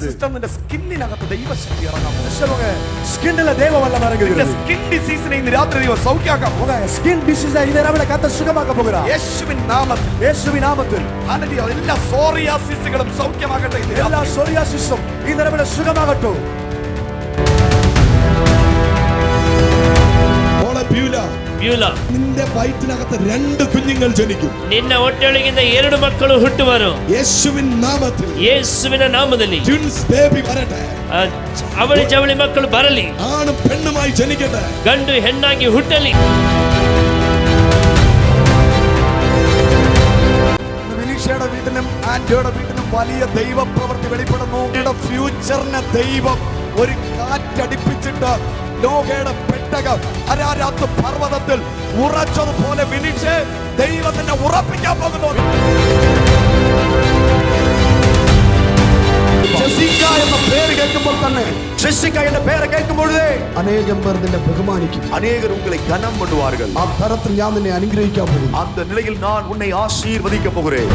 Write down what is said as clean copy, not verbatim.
Sister നിന്റെ സ്കിന്നിനകത്ത് ദൈവശക്തി ഇറങ്ങാൻ പോകുന്നു. സ്കിന്നിലെ ദൈവവല്ലം ഇറങ്ങുകയാണ്. സ്കിൻ ഡിസീസിനെ ഇന്ന് രാത്രി ദൈവം സൗഖ്യമാക്കാൻ പോകുന്നു. സ്കിൻ ഡിസീസ് ഇന്ന് രാവിലെ കർത്താവ് സുഖമാക്കാൻ പോകുന്നു. യേശുവിൻ നാമത്തിൽ, യേശുവിൻ നാമത്തിൽ എല്ലാ സോറിയാസിസുകളും സൗഖ്യമാകട്ടെ. എല്ലാ സോറിയാസിസും ഇന്ന് രാവിലെ സുഖമാകട്ടെ. നിന്റെ വയറ്റിനകത്ത് 2 കുഞ്ഞുങ്ങൾ ജനിക്കും. ನಿನ್ನ ಹೊಟ್ಟೆಯೊಳಗಿಂದ 2 ಮಕ್ಕಳು ಹುಟ್ಟುವರು. യേശുവിൻ നാമത്തിൽ, ಯೇಸುವಿನ ನಾಮದಲ್ಲಿ ಟ್ವಿನ್ಸ್ ಬೇಬಿ ಬರട്ടെ. ಅವಳಿ ಜವಳಿ ಮಕ್ಕಳು ಬರಲಿ. ആണും പെണ്ണുമായി ജനിക്കട്ടെ. ಗಂಡು ಹೆಣ್ಣಾಗಿ ಹುಟ್ಟಲಿ. വിനീഷയുടെ വീട്ടിലും ആന്റോയുടെ വീട്ടിലും വലിയ ദൈവ പ്രവൃത്തി വെളിപ്പെടുന്നു. ഫ്യൂച്ചറിനെ ദൈവം ഒരു കാറ്റടിപ്പിച്ചിട്ട് നോഹയുടെ പെട്ടകം അരാരാത്ത് പർവ്വതത്തിൽ ഉറച്ചതുപോലെ വിനിച്ച് ദൈവം തന്നെ ഉറപ്പിക്കാൻ പോകുന്നു. ജെസിക്ക എന്ന പേര് കേൾക്കുമ്പോൾ തന്നെ, ജെസിക്ക എന്ന പേര് കേൾക്കുമ്പോഴേ അനേകം പേർ നിന്നെ ബഹുമാനിക്കും. അനേകർ ഉങ്ങളെ കനം பண்ணுவார்கள். ആ തരത്തിൽ ഞാൻ നിന്നെ അനുഗ്രഹിക്കാൻ പോകുന്നു. அந்த நிலையில் நான் உன்னை ஆசீர்வதிக்க போகிறேன்.